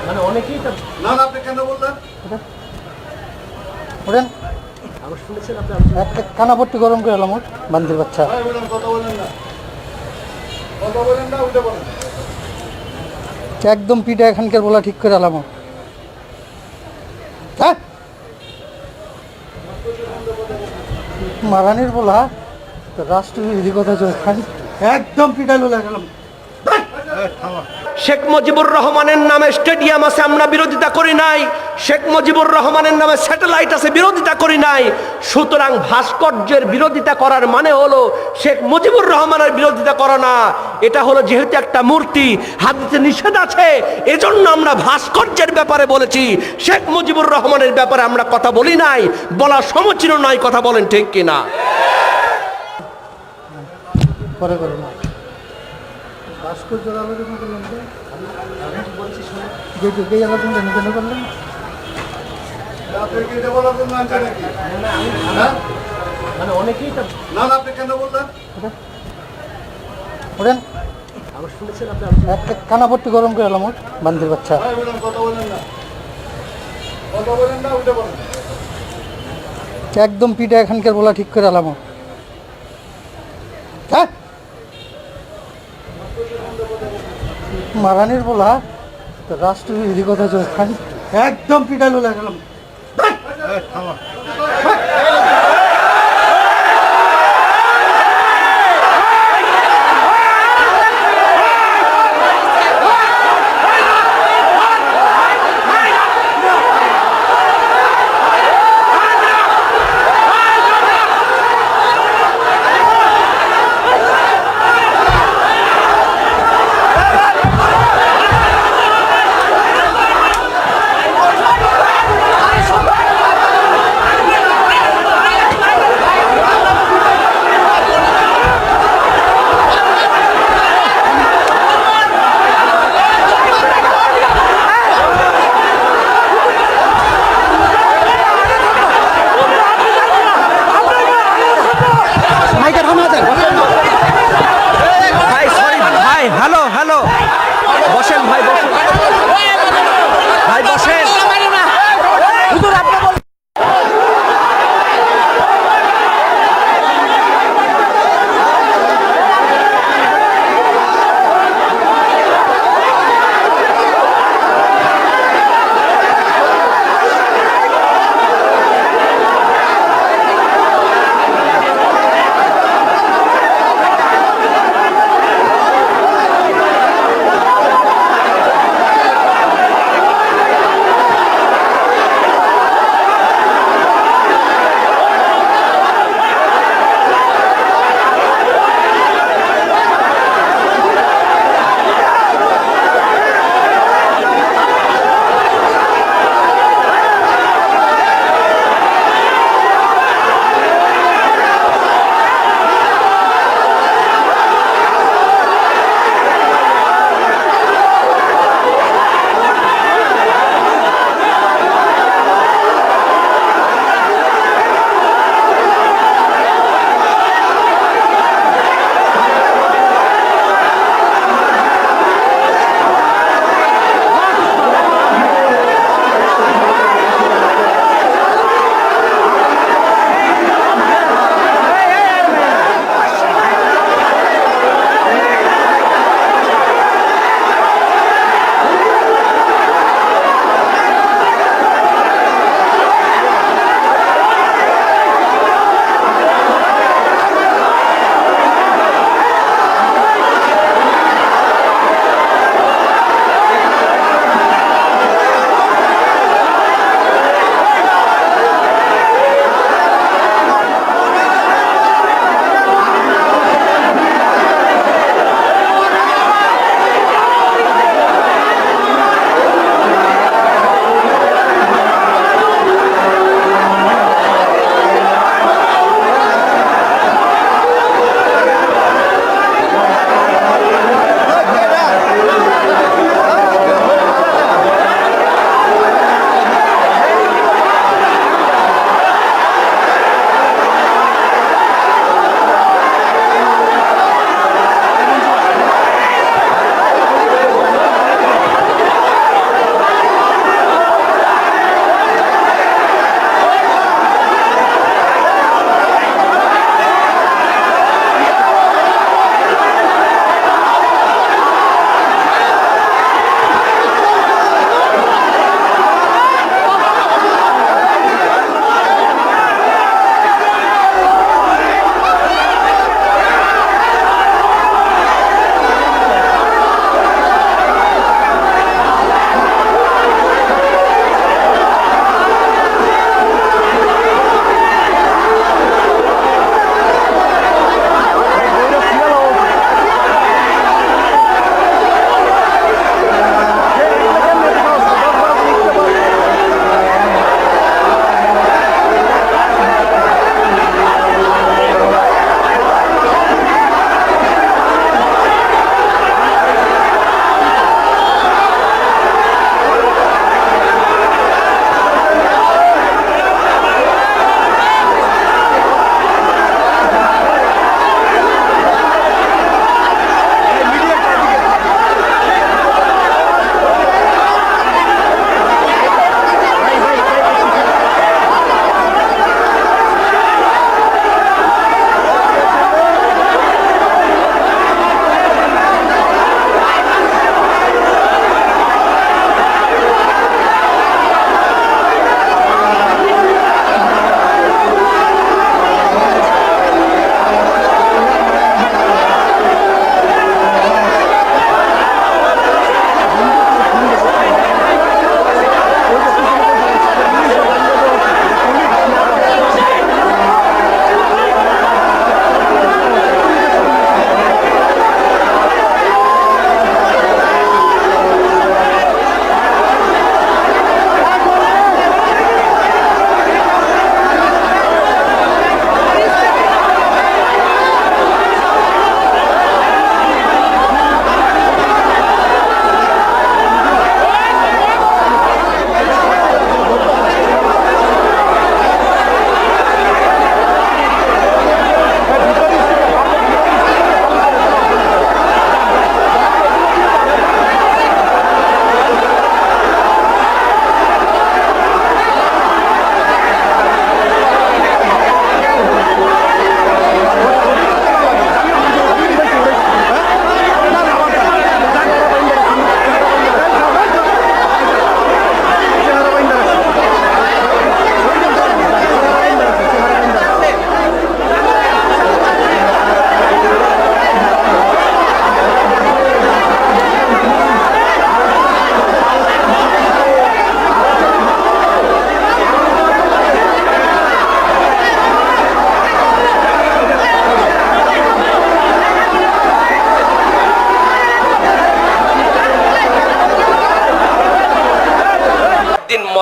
মানে অনেকেই তো না আপনি কেন বললেন? ওঠেন, আমি শুনেছেন আপনি একটা কানাপট্টি গরম করে এলাম ওর বান্দির বাচ্চা। কথা বলেন না, কথা বলেন না, উঠে বলেন। একদম পিঠা এখানকার বলা ঠিক করে এলাম ওর। হ্যাঁ, মারানির বলা রাষ্ট্রবিরোধী কথা চলছেন, একদম পিঠা লোলা গেলাম। শেখ মুজিবুর রহমানের নামে স্টেডিয়াম আছে, আমরা বিরোধিতা করি নাই। শেখ মুজিবুর রহমানের নামে স্যাটেলাইট আছে, বিরোধিতা করি নাই। সুতরাং ভাস্কর্যের বিরোধিতা করার মানে হলো শেখ মুজিবুর রহমানের বিরোধিতা করা না। এটা হলো যেহেতু একটা মূর্তি, হাদিসে নিষেধ আছে, এজন্য আমরা ভাস্কর্যের ব্যাপারে বলেছি। শেখ মুজিবুর রহমানের ব্যাপারে আমরা কথা বলি নাই, বলা সমীচীন নয়। কথা বলেন ঠিক কিনা? পরে করে না ভাস্কর্যের আলোচনা করলাম তো, আমি বলছি শুনে এই আলোচনা কেন করলেন? আপনাকে এটা বলার জন্য আনছে নাকি? হ্যাঁ? মানে অনেকেই তো না আপনি কেন বললেন? ওঠেন, আমি শুনেছেন আপনি একটা কানাপট্টি গরম করে এলাম ওর বান্দির বাচ্চা। কথা বলেন না, কথা বলেন না, উঠে বলেন। একদম পিঠা এখানকার বলা ঠিক করে এলাম ওর। হ্যাঁ, মারানির বলা রাষ্ট্রবিরোধী কথা চলছেন, একদম পিঠা লোলা গেলাম।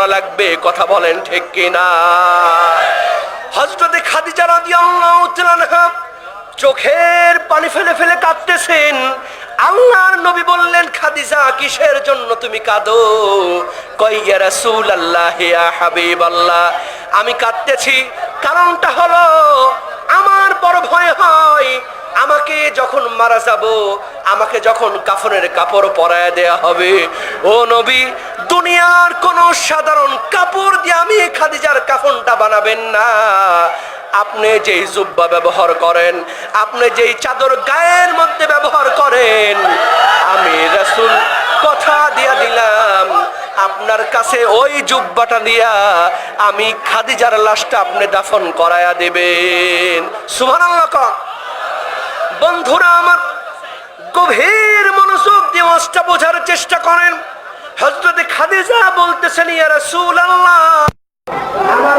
করা লাগবে। কথা বলেন ঠিক কিনা? হযরতে খাদিজা রাদিয়াল্লাহু তাআলা আনহা চোখের পানি ফেলে ফেলে কাঁদতেছেন। আল্লাহর নবী বললেন, খাদিজা কিসের জন্য তুমি কাঁদো? কয় ইয়া রাসূলুল্লাহ, ইয়া হাবিবাল্লাহ, আমি কাঁদতেছি কারণটা হলো আমার বড় ভয় হয় আমাকে যখন মারা যাব, আমাকে যখন কাফনের কাপড় পরায় দেয়া হবে, ও নবী দুনিয়ার কোন সাধারণ কাপড় দিয়ে আমি খাদিজার কাফনটা বানাবেন না। আপনি যেই জুব্বা ব্যবহার করেন, আপনি যেই চাদর গায়ের মধ্যে ব্যবহার করেন, আমি রাসূল কথা দিয়া দিলাম আপনার কাছে ওই জুব্বাটা দিয়া আমি খাদিজার লাশটা আপনি দাফন করায়া দেবেন। সুবহানাল্লাহ। বন্ধুরা আমার, গভীর মনোযোগ দিয়ে ওয়াজটা বোঝার চেষ্টা করেন। হযরতে খাদিজা বলতেছেন, ইয়া রাসূলুল্লাহ, আমার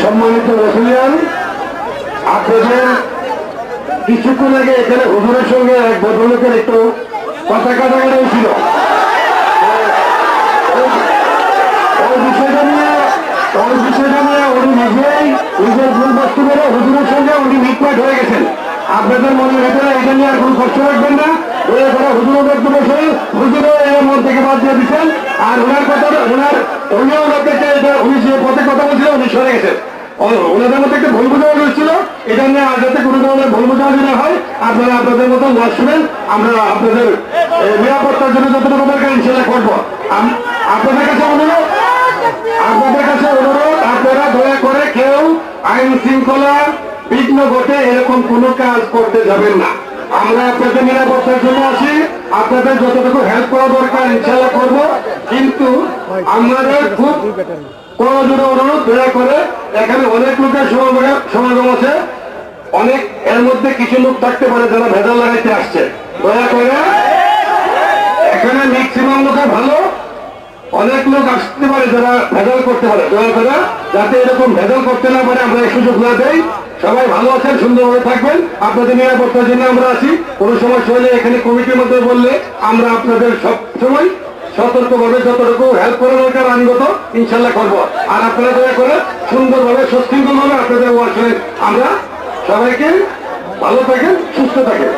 সম্মানিত রসুলিয়ান, আপনাদের কিছুক্ষণ আগে এখানে হুজুরের সঙ্গে এক ভদ্রলোকের একটু কথা কাটাকাটি ছিল। ওই বিষয়টা নিয়ে উনি নিজেই নিজের ভুল বস্তু করে হুজুরের সঙ্গে উনি মিটমাট হয়ে গেছেন। আপনাদের মনের ভেতরে এটা নিয়ে আর কোনো কষ্ট রাখবেন না। দয়া করে হুজুরের বক্তব্য শুনে হুজুরও এর মন থেকে বাদ দিয়ে দিচ্ছেন। আর ওনার কথা উনিও ওনাদেরকে উনি যে পথে কথা বলছিল উনি সরে গেছেন। ওনাদের মধ্যে একটা ভুল বোঝাবুঝি হচ্ছিল, এটা নিয়ে আর যাতে কোনো ধরনের ভুল বোঝাবুঝি না হয় আপনারা আপনাদের মতো ওয়াজ শুনেন। আমরা আপনাদের নিরাপত্তার জন্য যতটুকু দরকার ইনশাল্লাহ করবো। আপনাদের কাছে অনুরোধ আপনারা দয়া করে কেউ আইন শৃঙ্খলা বিঘ্ন ঘটে এরকম কোনো কাজ করতে যাবেন না। আমরা আপনাদের নিরাপত্তার জন্য আসি, আপনাদের যতটুকু হেল্প করা দরকার ইনশাল্লাহ করব। কিন্তু আমাদের খুব প্রয়োজনীয় অনুরোধ, দয়া করে এখানে অনেক লোকের সমাগম আছে, অনেক এর মধ্যে কিছু লোক থাকতে পারে যারা ভেজাল লাগাইতে আসছে। দয়া করে এখানে ম্যাক্সিমাম লোকের ভালো, অনেক লোক আসতে পারে যারা ভেজাল করতে পারে। দয়া করে যাতে এরকম ভেজাল করতে না পারে আমরা এই সুযোগ না দেই সবাই ভালো আছেন, সুন্দরভাবে থাকবেন। আপনাদের নিরাপত্তার জন্য আমরা আছি। কোনো সমস্যা হলে এখানে কমিটির মধ্যে বললে আমরা আপনাদের সব সময় সতর্কভাবে যতটুকু হেল্প করা দরকার আইনগত ইনশাল্লাহ করবো। আর আপনারা দয়া করে সুন্দরভাবে সুশৃঙ্খলভাবে আপনাদের ওয়ার্কে আমরা সবাইকে ভালো থাকেন, সুস্থ থাকেন।